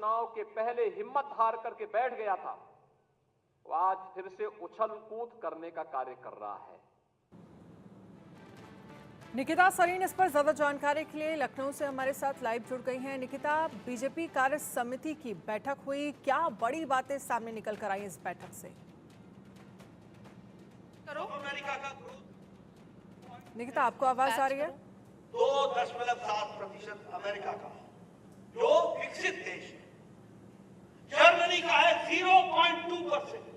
चुनाव के पहले हिम्मत हार करके बैठ गया था, वो आज फिर से उछल कूद करने का कार्य कर रहा है। निकिता सरीन इस पर ज्यादा जानकारी के लिए लखनऊ से हमारे साथ लाइव जुड़ गई हैं। निकिता, बीजेपी कार्य समिति की बैठक हुई, क्या बड़ी बातें सामने निकल कर आई इस बैठक से? निकिता, आपको आवाज आ रही है? 2.7% अमेरिका का जो विकसित देश है, जर्मनी का है 0.2%।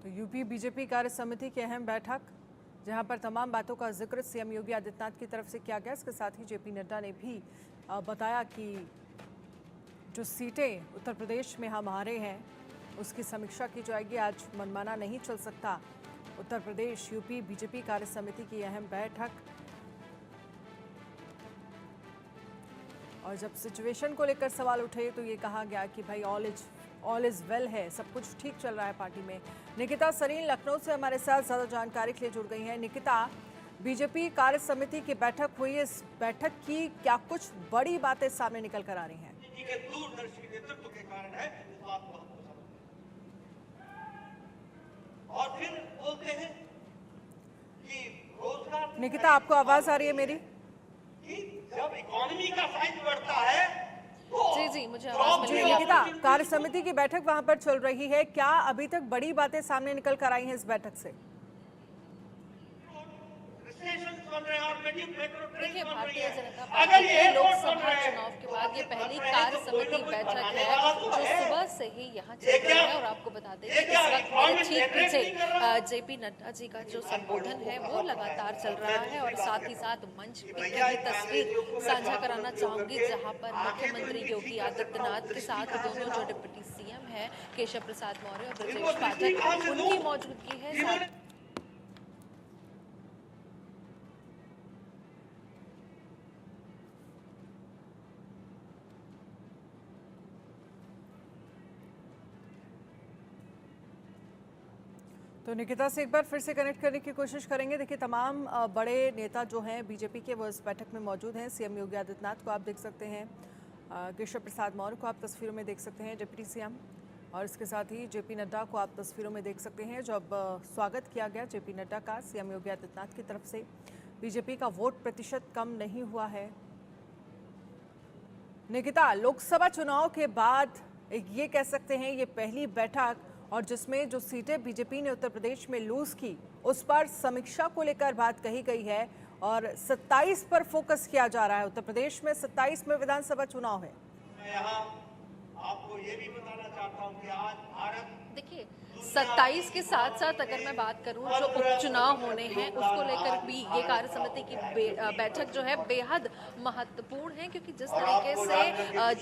तो यूपी बीजेपी कार्य समिति की अहम बैठक, जहां पर तमाम बातों का जिक्र सीएम योगी आदित्यनाथ की तरफ से किया गया। इसके साथ ही जेपी नड्डा ने भी बताया कि जो सीटें उत्तर प्रदेश में हम हारे हैं उसकी समीक्षा की जाएगी। आज मनमाना नहीं चल सकता। उत्तर प्रदेश यूपी बीजेपी कार्य समिति की अहम बैठक, और जब सिचुएशन को लेकर सवाल उठे तो ये कहा गया कि भाई ऑल इज वेल है, सब कुछ ठीक चल रहा है पार्टी में। निकिता सरीन लखनऊ से हमारे साथ ज्यादा जानकारी के लिए जुड़ गई हैं। निकिता, बीजेपी कार्य समिति की बैठक हुई, इस बैठक की क्या कुछ बड़ी बातें सामने निकल कर आ रही हैं? दूरदर्शी नेतृत्व के कारण है, इस बात को हमको समझ। और फिर बोलते हैं कि रोजगार। निकिता, आपको आवाज आ रही है मेरी? जब इकोनॉमी का साइज बढ़ता है जी जी, मुझे आवाज मिल रही है। निकिता, कार्य समिति की बैठक वहां पर चल रही है, क्या अभी तक बड़ी बातें सामने निकल कर आई हैं इस बैठक से? देखिए, भारतीय जनता पार्टी के लोकसभा चुनाव के बाद ये पहली कार्य समिति बैठक है जो सुबह से ही यहाँ चल रही है। और आपको बता दें कि इस वक्त मेरे ठीक पीछे जेपी नड्डा जी का जो संबोधन है वो लगातार चल रहा है। और साथ ही साथ मंच की तस्वीर साझा कराना चाहूंगी, जहाँ पर मुख्यमंत्री योगी आदित्यनाथ के साथ दोनों जो डिप्टी सीएम है केशव प्रसाद मौर्य और ब्रजेश पाठक, उनकी मौजूदगी है। तो निकिता से एक बार फिर से कनेक्ट करने की कोशिश करेंगे। देखिए, तमाम बड़े नेता जो हैं बीजेपी के वो इस बैठक में मौजूद हैं। सीएम योगी आदित्यनाथ को आप देख सकते हैं, केशव प्रसाद मौर्य को आप तस्वीरों में देख सकते हैं, डिप्टी सीएम, और इसके साथ ही जेपी नड्डा को आप तस्वीरों में देख सकते हैं। जब स्वागत किया गया जेपी नड्डा का सीएम योगी आदित्यनाथ की तरफ से, बीजेपी का वोट प्रतिशत कम नहीं हुआ है। निकिता, लोकसभा चुनाव के बाद ये कह सकते हैं ये पहली बैठक, और जिसमें जो सीटें बीजेपी ने उत्तर प्रदेश में लूज की उस पर समीक्षा को लेकर बात कही गई है और 27 पर फोकस किया जा रहा है। उत्तर प्रदेश में 27 में विधानसभा चुनाव है। मैं यहाँ आपको ये भी बताना चाहता हूँ कि आज भारत, देखिए, 27 के साथ साथ अगर मैं बात करूं जो उपचुनाव होने हैं उसको लेकर भी ये कार्य समिति की बैठक जो है बेहद महत्वपूर्ण है। क्योंकि जिस तरीके से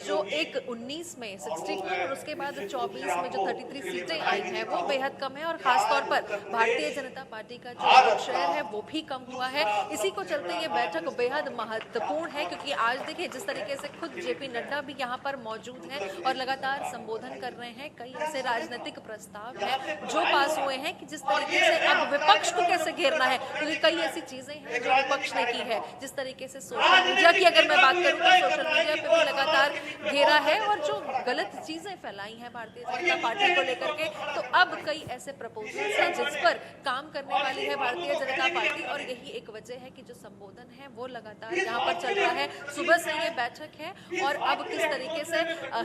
जो एक 19 में 64 और उसके बाद 24 में जो 33 सीटें आई हैं वो बेहद कम है। और खासतौर पर भारतीय जनता पार्टी का जो शेयर है वो भी कम हुआ है। इसी को चलते ये बैठक बेहद महत्वपूर्ण है। क्योंकि आज देखिए जिस तरीके से खुद जेपी नड्डा भी यहाँ पर मौजूद हैं और लगातार संबोधन कर रहे हैं। कई ऐसे राजनीतिक प्रस्ताव है जो पास हुए हैं कि जिस तरीके से अब विपक्ष को कैसे घेरना है, क्योंकि कई ऐसी चीजें हैं जो विपक्ष ने की है। जिस तरीके से सोशल मीडिया की अगर मैं बात करूं तो सोशल मीडिया पे भी लगातार घेरा है और जो गलत चीजें फैलाई हैं भारतीय जनता पार्टी को लेकर के, तो अब कई ऐसे प्रपोजल्स हैं जिस पर काम करने वाली है भारतीय जनता पार्टी। और यही एक वजह है कि जो संबोधन है वो लगातार यहाँ पर चल रहा है। सुबह से ये बैठक है और अब किस तरीके से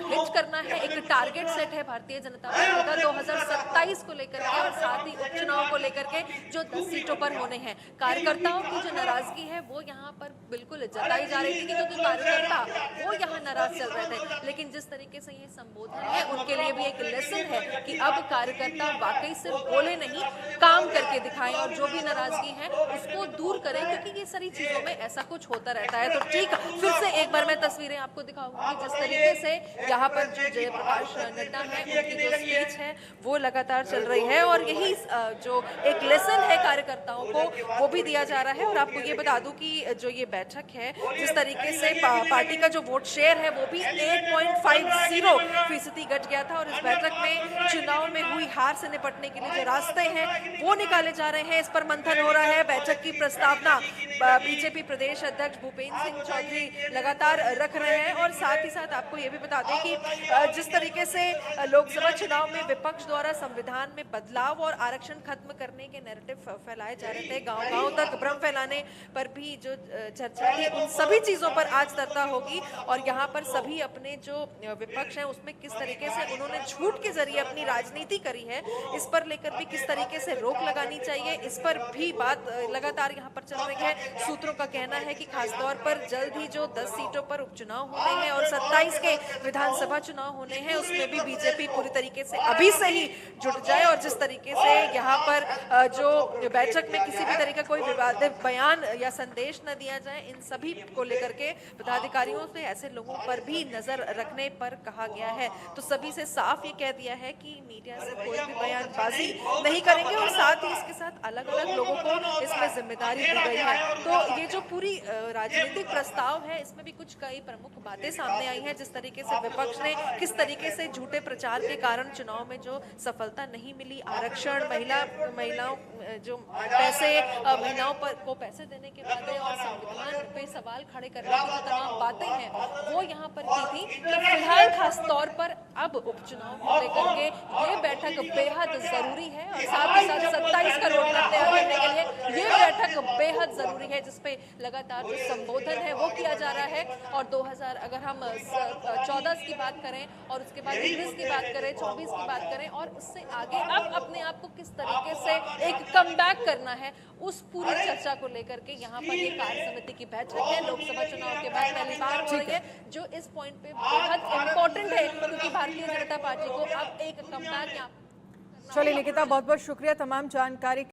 हिट करना है, एक टारगेट सेट है भारतीय जनता पार्टी का 2027 को लेकर के और साथ ही उपचुनाव को लेकर के जो 10 सीटों पर होने हैं। कार्यकर्ताओं की जो नाराजगी है वो यहाँ पर बिल्कुल जताई जा रही थी क्योंकि कार्यकर्ता वो यहाँ नाराज चल रहे थे। लेकिन जिस तरीके से ये संबोधन है उनके लिए भी एक लेसन है कि अब कार्यकर्ता वाकई सिर्फ बोले नहीं, काम करके दिखाएं और जो भी नाराजगी है उसको दूर करें, क्योंकि ये सारी चीजों में ऐसा कुछ होता रहता है। तो ठीक, फिर से एक बार मैं तस्वीरें आपको दिखाऊंगी जिस तरीके से यहाँ पर जो जयप्रकाश नड्डा है उनकी जो स्पीच है वो लगातार चल रही है और यही जो एक लेसन है कार्यकर्ताओं को वो भी दिया जा रहा है। और आपको ये बता दूं कि जो ये बैठक है, जिस तरीके से पार्टी का जो वोट शेयर है वो भी 8.50% घट गया था और इस बैठक में चुनाव में हुई हार से निपटने के लिए जो रास्ते हैं वो निकाले जा रहे हैं, इस पर मंथन हो रहा है। बैठक की प्रस्तावना बीजेपी प्रदेश अध्यक्ष भूपेंद्र सिंह चौधरी लगातार रख रहे हैं। और साथ ही साथ आपको ये भी बता दें कि जिस तरीके से लोकसभा चुनाव में विपक्ष द्वारा संविधान में बदलाव और आरक्षण खत्म करने के नैरेटिव फैलाए जा रहे थे, गांव-गांव तक भ्रम फैलाने पर भी जो चर्चा थी, उन सभी चीजों पर आज चर्चा होगी। और यहाँ पर सभी अपने जो विपक्ष है उसमें किस तरीके से उन्होंने झूठ के जरिए अपनी राजनीति करी है, इस पर लेकर भी किस तरीके से रोक लगानी चाहिए, इस पर भी बात लगातार यहाँ पर चल रही है। सूत्रों का कहना है कि खासतौर पर जल्द ही जो 10 सीटों पर उपचुनाव होने हैं और 27 के विधानसभा चुनाव होने हैं, उसमें भी बीजेपी पूरी तरीके से अभी से ही जुट जाए। और जिस तरीके से यहाँ पर जो बैठक में किसी भी तरीके का कोई विवादित बयान या संदेश न दिया जाए, इन सभी को लेकर के पदाधिकारियों से ऐसे लोगों पर भी नजर रखने पर कहा गया है। तो सभी से साफ ये कह दिया है कि मीडिया से कोई भी बयानबाजी नहीं करेंगे और साथ ही इसके साथ अलग अलग लोगों को इसमें जिम्मेदारी दी गई है। तो ये जो पूरी राजनीतिक प्रस्ताव है, इसमें भी कुछ कई प्रमुख बातें सामने आई हैं। जिस तरीके से विपक्ष ने किस तरीके से झूठे प्रचार के कारण चुनाव में जो सफलता नहीं मिली, आरक्षण, महिलाओं जो पैसे महिलाओं पर को पैसे देने के वादे और संविधान पे सवाल खड़े करने की जो तमाम बातें हैं वो यहाँ पर की थी। तो फिलहाल खास तौर पर अब उपचुनाव को लेकर के ये बैठक बेहद जरूरी है और साथ ही साथ 27 का रोड मैप तैयार करने के लिए ये बैठक बेहद जरूरी है, जिसपे लगातार जो संबोधन है वो किया जा रहा है। और 2000 अगर हम 14 की बात करें और उसके बाद 19 की बात करें, 24 की बात करें और उससे आगे अब अपने आप को किस तरीके से एक कमबैक करना है, उस पूरी चर्चा को लेकर के यहाँ पर ये कार्य समिति की बैठक है। लोकसभा चुनाव के बाद पहली बार हो रही है, जो इस पॉइंट पे बेहद इम्पोर्टेंट है क्योंकि भारतीय जनता पार्टी को अब एक कमबैक यहाँ। चलिए निकिता, बहुत बहुत शुक्रिया तमाम जानकारी